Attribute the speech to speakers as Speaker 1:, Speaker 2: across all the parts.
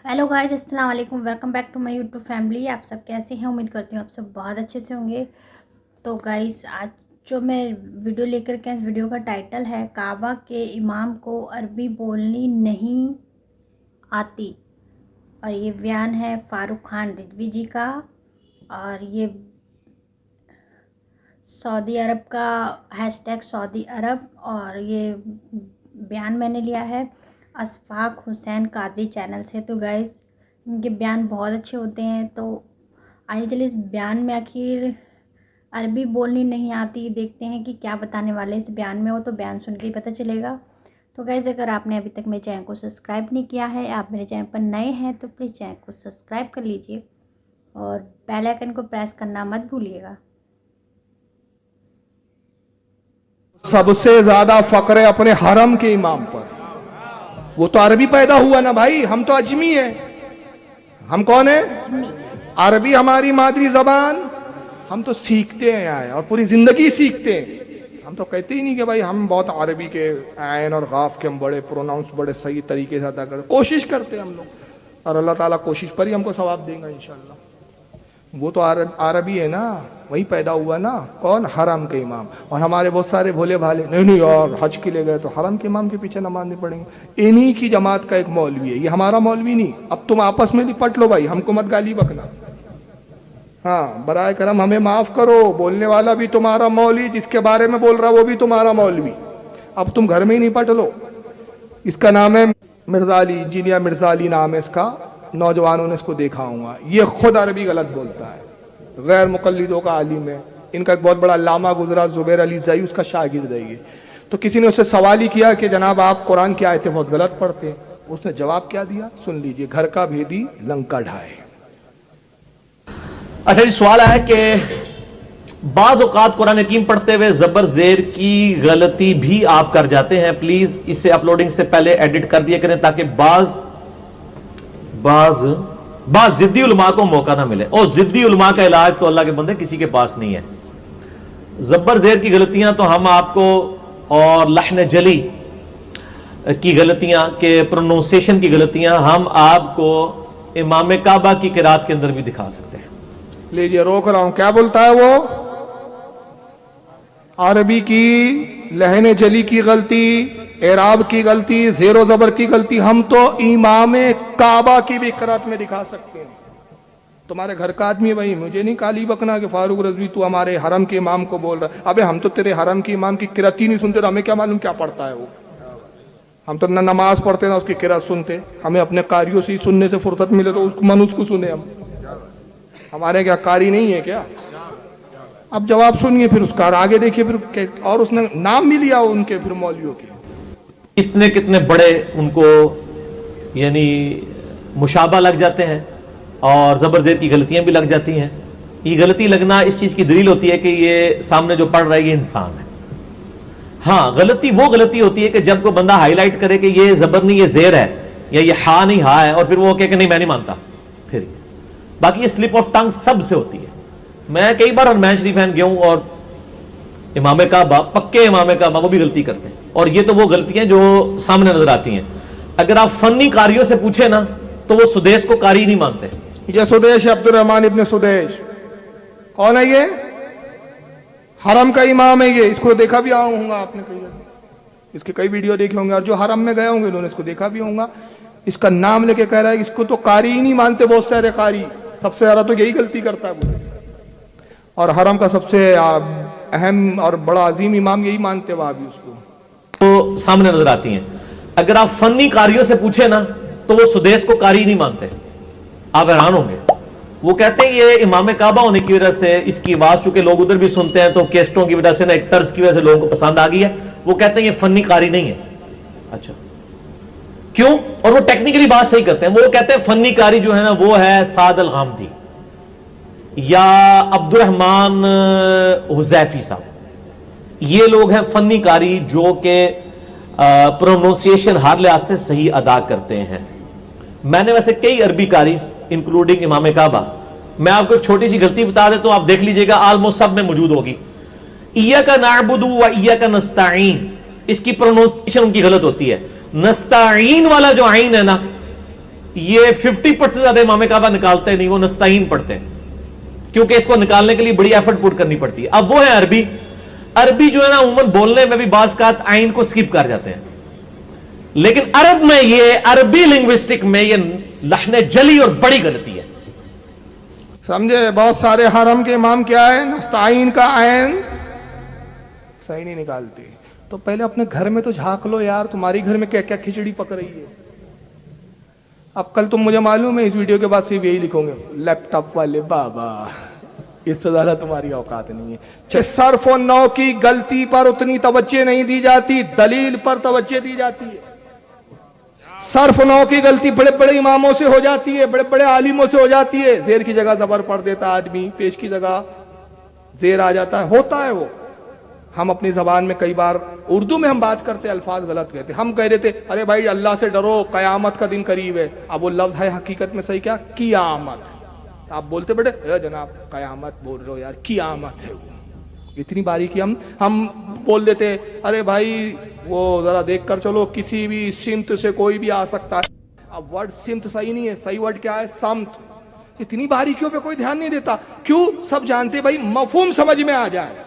Speaker 1: Hello guys, अस्सलाम वालेकुम। Welcome back to my YouTube family. आप सब कैसे हैं? उम्मीद करती हूँ आप सब बहुत अच्छे से होंगे। तो गाइस, आज जो मैं वीडियो लेकर के, इस वीडियो का टाइटल है काबा के इमाम को अरबी बोलनी नहीं आती, और ये बयान है फारूक खान रिजवी जी का, और ये सऊदी अरब का हैशटैग सऊदी अरब, और ये बयान मैंने लिया है अशफाक हुसैन कादरी चैनल से। तो गाइस, इनके बयान बहुत अच्छे होते हैं। तो आइए चलिए इस बयान में आखिर अरबी बोलनी नहीं आती, देखते हैं कि क्या बताने वाले इस बयान में। वो तो बयान सुन के ही पता चलेगा। तो गाइस, अगर आपने अभी तक मेरे चैनल को सब्सक्राइब नहीं किया है, आप मेरे चैनल पर नए हैं, तो प्लीज़ चैनल को सब्सक्राइब कर लीजिए और बेल आइकन को प्रेस करना मत भूलिएगा।
Speaker 2: सबसे ज्यादा फक्र है अपने हरम के इमाम पर। वो तो अरबी पैदा हुआ ना भाई, हम तो अजमी है। हम कौन है? अरबी हमारी मादरी जबान। हम तो सीखते हैं आए और पूरी जिंदगी सीखते हैं। हम तो कहते ही नहीं कि भाई हम बहुत अरबी के आयन और गाफ के हम बड़े प्रोनाउंस बड़े सही तरीके से अदा करते, कोशिश करते हैं हम लोग, और अल्लाह ताला कोशिश पर ही हमको सवाब देगा इंशाल्लाह। वो तो अरबी है ना, वही पैदा हुआ ना। कौन? हरम के इमाम। और हमारे बहुत सारे भोले भाले, नहीं यार हज के लिए गए तो हरम के इमाम के पीछे नमाज नहीं पढ़ेंगे। इन्हीं की जमात का एक मौलवी है, ये हमारा मौलवी नहीं। अब तुम आपस में निपट लो भाई, हमको मत गाली बकना। हाँ, बराए करम हमें माफ करो। बोलने वाला भी तुम्हारा मौलवी, जिसके बारे में बोल रहा वो भी तुम्हारा मौलवी। अब तुम घर में ही निपट लो। इसका नाम है मिर्जा अली, इंजीनियर मिर्जा अली नाम है इसका। नौजवानों ने इसको देखा होगा, ये खुद अरबी गलत बोलता है, गैर मुकल्लिदों का आलिम है। इनका एक बहुत बड़ा लामा गुजरा, जुबैर अली ज़ई, उसका शागिर्द है ये। तो किसी ने उससे सवाल ही किया कि जनाब आप कुरान की आयतें बहुत गलत पढ़ते हैं। उसने जवाब क्या दिया सुन लीजिए, घर का भेदी लंका ढाए।
Speaker 3: अच्छा जी, सवाल है कि बाज औकात कुरान हकीम पढ़ते हुए जबर जेर की गलती भी आप कर जाते हैं। प्लीज इसे अपलोडिंग से पहले एडिट कर दिया करें ताकि बाज जिद्दी उलमा को मौका ना मिले। और जिद्दी उलमा का इलाज तो अल्लाह के बंदे किसी के पास नहीं है। जबर जेर की गलतियां तो हम आपको, और लहन जली की गलतियां के प्रोनाउंसिएशन की गलतियां हम आपको इमाम काबा की किरात के अंदर भी दिखा सकते हैं।
Speaker 2: लीजिए, रोक रहा हूं, क्या बोलता है वो? अरबी की लहन जली की गलती, एराब की गलती, जेरो जबर की गलती हम तो इमाम काबा की भी किरात में दिखा सकते हैं। तुम्हारे घर का आदमी भाई, मुझे नहीं काली बकना कि फारूक रजवी तू हमारे हरम के इमाम को बोल रहा है। अबे हम तो तेरे हरम के इमाम की किरात ही नहीं सुनते, तो हमें क्या मालूम क्या पढ़ता है वो। हम तो न नमाज पढ़ते ना उसकी किरात सुनते। हमें अपने कारियों से ही सुनने से फुर्सत मिले तो मन उसको सुने हम। हमारे क्या कारी नहीं है क्या? अब जवाब सुनिए, फिर उसका आगे देखिए, फिर और उसने नाम भी लिया उनके फिर मौलवियों के।
Speaker 3: कितने कितने बड़े उनको यानी मुशाबा लग जाते हैं, और जबरजेर की गलतियां भी लग जाती हैं। ये गलती लगना इस चीज की दलील होती है कि ये सामने जो पढ़ रहा है ये इंसान है। हाँ, गलती वो गलती होती है कि जब कोई बंदा हाईलाइट करे कि ये जबर नहीं ये जेर है, या ये हा नहीं हा है, और फिर वो कहे कि नहीं मैं नहीं मानता। फिर बाकी ये स्लिप ऑफ टंग सबसे होती है। मैं कई बार हरमैन शरीफैन गया हूं, और इमाम काबा, पक्के इमाम काबा, वो भी गलती करते हैं। और ये तो वो गलतियां जो सामने नजर आती हैं। अगर आप फनी कारियों से पूछे ना तो वो सुदेश को कारी नहीं मानते।
Speaker 2: ये सुदेश अब्दुर्रहमान इब्न सुदेश कौन है? ये हरम का इमाम है। ये इसको देखा भी होगा आपने, कई इसके कई वीडियो देखे होंगे, और जो हरम में गए होंगे उन्होंने इसको देखा भी होगा। इसका नाम लेके कह रहा है इसको तो कारी ही नहीं मानते बहुत सारे कारी। सबसे ज्यादा तो यही गलती करता है वो। और हरम का सबसे अहम और बड़ा अजीम इमाम यही मानते वहां भी उसको।
Speaker 3: तो सामने नजर आती हैं। अगर आप फनी कारियों से पूछे ना तो वो सुदेश को कारी नहीं मानते। आप हैरान होंगे। वो कहते हैं ये इमाम काबा होने की वजह से इसकी आवाज चूंकि लोग उधर भी सुनते हैं, तो कैस्टों की वजह से ना, एक तर्ज की वजह से लोगों को पसंद आ गई है। वो कहते हैं ये फनी कारी नहीं है। अच्छा, क्यों? और वो टेक्निकली बात सही करते हैं। वो कहते हैं फनी कारी जो है ना वो है साद अल गामदी या अब्दुर्रहमान हुजैफी साहब। ये लोग हैं फनी कारी जो कि प्रोनाउंसिएशन हर लिहाज से सही अदा करते हैं। मैंने वैसे कई अरबी कारी इंक्लूडिंग इमाम काबा, मैं आपको एक छोटी सी गलती बता दे तो आप देख लीजिएगा ऑलमोस्ट सब में मौजूद होगी। इय्याका नअबुदु व इय्याका नस्तईन, इसकी प्रोनाउंसिएशन उनकी गलत होती है। नस्ताईन वाला जो आइन है ना, یہ 50% سے زیادہ امام کعبہ نکالتے نہیں, وہ نستعین پڑھتے ہیں, کیونکہ اس کو نکالنے کے لیے بڑی ایفرٹ پٹ کرنی پڑتی ہے. اب وہ ہے عربی. عربی جو ہے نا عموماً بولنے میں بھی بعض کا عین کو سکپ کر جاتے ہیں, لیکن عرب میں یہ عربی لنگوسٹک میں یہ لحن جلی اور بڑی غلطی ہے.
Speaker 2: سمجھے؟ بہت سارے حرم کے امام کیا ہے, نستعین کا عین صحیح نہیں نکالتے. تو پہلے اپنے گھر میں تو جھانک لو یار, تمہاری گھر میں کیا کیا کھچڑی پک رہی ہے. اب کل تم مجھے معلوم ہے اس ویڈیو کے بعد صرف یہی لکھو گے, لیپ ٹاپ والے بابا, اس سے زیادہ تمہاری اوقات نہیں ہے. صرف و نو کی غلطی پر اتنی توجہ نہیں دی جاتی, دلیل پر توجہ دی جاتی ہے. صرف نو کی غلطی بڑے بڑے اماموں سے ہو جاتی ہے, بڑے بڑے عالموں سے ہو جاتی ہے. زیر کی جگہ زبر پڑھ دیتا آدمی, پیش کی جگہ زیر آ جاتا ہے, ہوتا ہے وہ. ہم اپنی زبان میں کئی بار اردو میں ہم بات کرتے الفاظ غلط کہتے. ہم کہہ رہے تھے ارے بھائی اللہ سے ڈرو, قیامت کا دن قریب ہے. اب وہ لفظ ہے حقیقت میں صحیح کیا, قیامت. آپ بولتے بیٹے اے جناب قیامت بول رہے ہو یار, قیامت ہے وہ. اتنی باریکی ہم بول دیتے ارے بھائی وہ ذرا دیکھ کر چلو, کسی بھی سمت سے کوئی بھی آ سکتا ہے. اب ورڈ سمت صحیح نہیں ہے, صحیح ورڈ کیا ہے, سمت. اتنی باریکیوں پہ کوئی دھیان نہیں دیتا. کیوں؟ سب جانتے بھائی مفہوم سمجھ میں آ جائے,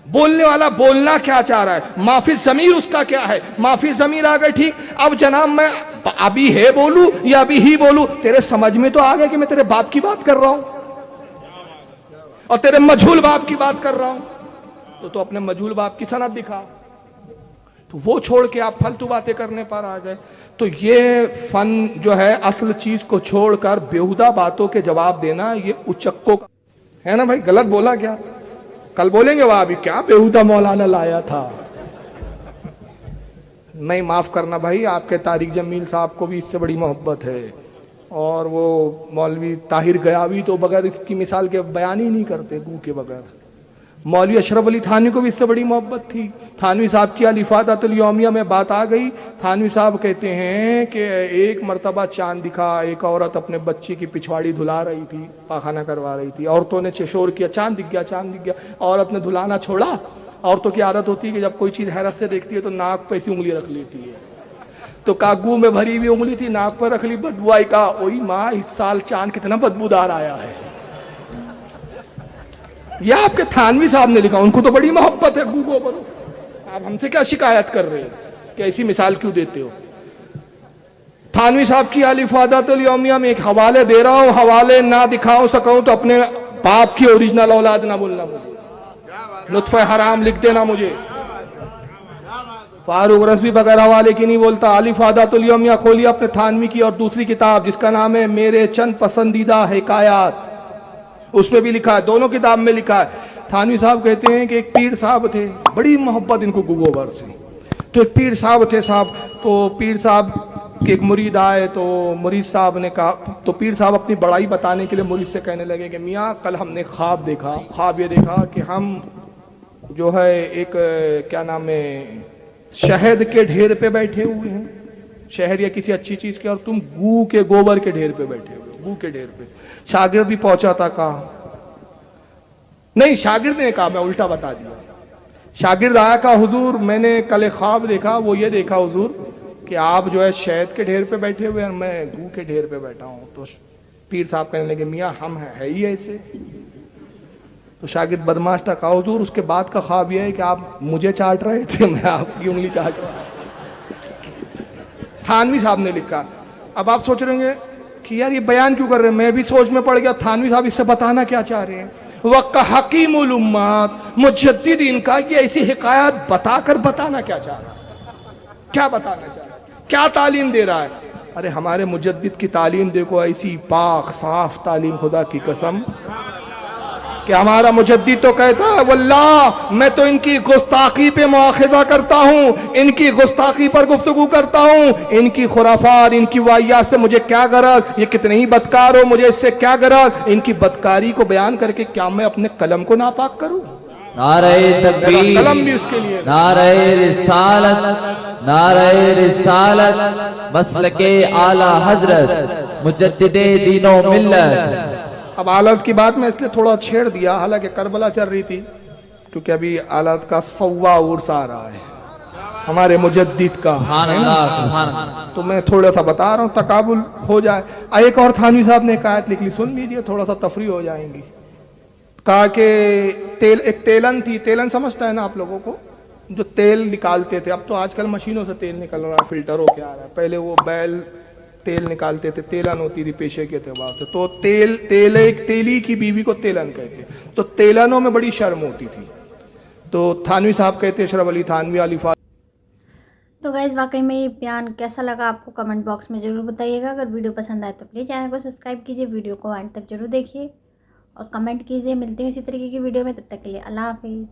Speaker 2: بولنے والا بولنا کیا چاہ رہا ہے, معافی ضمیر اس کا کیا ہے, معافی ضمیر آ گئے ٹھیک. اب جناب میں ابھی ہے بولوں یا ابھی ہی بولوں, تیرے سمجھ میں تو آ گیا کہ میں تیرے باپ کی بات کر رہا ہوں اور تیرے مجھول باپ کی بات کر رہا ہوں, تو اپنے مجھول باپ کی سند دکھا. تو وہ چھوڑ کے آپ پھلتو باتیں کرنے پر آ گئے. تو یہ فن جو ہے اصل چیز کو چھوڑ کر بیہودہ باتوں کے جواب دینا, یہ اچکوں کا ہے نا بھائی. غلط بولا کیا, کل بولیں گے وہاں بھی کیا بیہودہ مولانا لایا تھا. نہیں, معاف کرنا بھائی, آپ کے طارق جمیل صاحب کو بھی اس سے بڑی محبت ہے, اور وہ مولوی طاہر گیاوی تو بغیر اس کی مثال کے بیان ہی نہیں کرتے, گو کے بغیر. مولوی اشرف علی تھانوی کو بھی اس سے بڑی محبت تھی. تھانوی صاحب کی الافادۃ الیومیہ میں بات آ گئی. تھانوی صاحب کہتے ہیں کہ ایک مرتبہ چاند دکھا, ایک عورت اپنے بچے کی پچھواڑی دھلا رہی تھی, پاخانہ کروا رہی تھی. عورتوں نے شور کیا, چاند دکھ گیا, چاند دکھ گیا. عورت نے دھلانا چھوڑا. عورتوں کی عادت ہوتی ہے کہ جب کوئی چیز حیرت سے دیکھتی ہے تو ناک پہ ایسی انگلی رکھ لیتی ہے. تو کاگو میں بھری ہوئی انگلی تھی, ناک پر رکھ لی, بدبو آئی. کہا اوئی ماں, اس سال چاند کتنا بدبودار آیا ہے. یہ آپ کے تھانوی صاحب نے لکھا, ان کو تو بڑی محبت ہے گوگو پر. آپ ہم سے کیا شکایت کر رہے ہیں کہ ایسی مثال کیوں دیتے ہو. تھانوی صاحب کی الافادۃ الیومیہ میں ایک حوالے دے رہا ہوں, حوالے نہ دکھاؤ سکوں تو اپنے باپ کی اوریجنل اولاد نہ بولنا مجھے, لطف حرام لکھ دینا مجھے. فاروق رضوی بغیر حوالے کی نہیں بولتا. الافادۃ الیومیہ کھولیے اپنے تھانوی کی, اور دوسری کتاب جس کا نام ہے میرے چند پسندیدہ حکایات, اس میں بھی لکھا ہے, دونوں کتاب میں لکھا ہے. تھانوی صاحب کہتے ہیں کہ ایک پیر صاحب تھے, بڑی محبت ان کو گوگوبر سے. تو ایک پیر صاحب تھے صاحب, تو پیر صاحب کے ایک مرید آئے, تو مرید صاحب نے کہا, تو پیر صاحب اپنی بڑائی بتانے کے لیے مرید سے کہنے لگے کہ میاں کل ہم نے خواب دیکھا. خواب یہ دیکھا کہ ہم جو ہے ایک کیا نام ہے شہد کے ڈھیر پہ بیٹھے ہوئے ہیں, شہد یا کسی اچھی چیز کے, اور تم گو کے گوبر کے ڈھیر پہ بیٹھے ہوئے, گو کے ڈھیر پہ. شاگرد بھی پہنچا تھا. کہا نہیں, شاگرد نے کہا, میں الٹا بتا دیا. شاگرد آیا, کہا حضور میں نے کل خواب دیکھا, وہ یہ دیکھا حضور کہ آپ جو ہے شہد کے ڈھیر پہ بیٹھے ہوئے اور میں گو کے ڈھیر پہ بیٹھا ہوں. تو پیر صاحب کہنے لگے میاں ہم ہے ہی ایسے. تو شاگرد بدماش تھا, کہا حضور اس کے بعد کا خواب یہ ہے کہ آپ مجھے چاٹ رہے تھے, میں آپ کی انگلی چاٹ رہا. تھانوی صاحب نے لکھا. اب آپ سوچ رہے ہیں کہ یار یہ بیان کیوں کر رہے ہیں, میں بھی سوچ میں پڑ گیا تھانوی صاحب اس سے بتانا کیا چاہ رہے ہیں. وقت حکیم الامات مجدد ان کا یہ ایسی حکایات بتا کر بتانا کیا چاہ رہا ہے, کیا بتانا چاہ رہا ہے, کیا تعلیم دے رہا ہے. ارے ہمارے مجدد کی تعلیم دیکھو, ایسی پاک صاف تعلیم, خدا کی قسم کہ ہمارا مجدد تو کہتا ہے واللہ میں تو ان کی گستاخی پہ مواخذہ کرتا ہوں, ان کی گستاخی پر گفتگو کرتا ہوں, ان کی خرافات, ان کی واہیات سے مجھے کیا غرض, یہ کتنے ہی بدکار ہو مجھے اس سے کیا غرض, ان کی بدکاری کو بیان کر کے کیا میں اپنے قلم کو ناپاک کروں.
Speaker 4: نعرہ تکبیر,
Speaker 2: قلم بھی اس کے لیے,
Speaker 4: نعرہ رسالت, نعرہ رسالت, مسلک اعلی حضرت مجدد دین و ملت.
Speaker 2: اب آلات کی بات میں اس لیے تھوڑا چھیڑ دیا, حالانکہ کربلا چل رہی تھی, کیونکہ ابھی آلات کا 100واں عرس آ رہا ہے. हमारे मुजद्दिद का,
Speaker 4: सुभान
Speaker 2: है ना?
Speaker 4: अल्लाह, सुभान अल्लाह।
Speaker 2: तो मैं थोड़ा सा बता रहा हूँ तकाबुल हो जाए। एक और थानवी साहब ने एक आयत लिख ली, सुन लीजिए, थोड़ा सा तफरी हो जाएंगी। कहा कि तेल, एक तेलन थी, तेलन समझता है ना आप लोगों को, जो तेल निकालते थे, अब तो आजकल मशीनों से तेल निकल रहा है, फिल्टर हो के आ रहा है, पहले वो बैल तेल निकालते थे, तेलन होती थी पेशे के एतबार से, तो तेली की बीवी को तेलन कहते, तो तेलनों में बड़ी शर्म होती थी। तो थानवी साहब कहते, अशरफ अली थानवी अलीफा।
Speaker 1: तो गाइज़ वाकई में ये बयान कैसा लगा आपको कमेंट बॉक्स में ज़रूर बताइएगा। अगर वीडियो पसंद आए तो प्लीज़ चैनल को सब्सक्राइब कीजिए, वीडियो को एंड तक जरूर देखिए और कमेंट कीजिए। मिलते हैं इसी तरीके की वीडियो में, तब तक के लिए अल्लाह हाफिज़।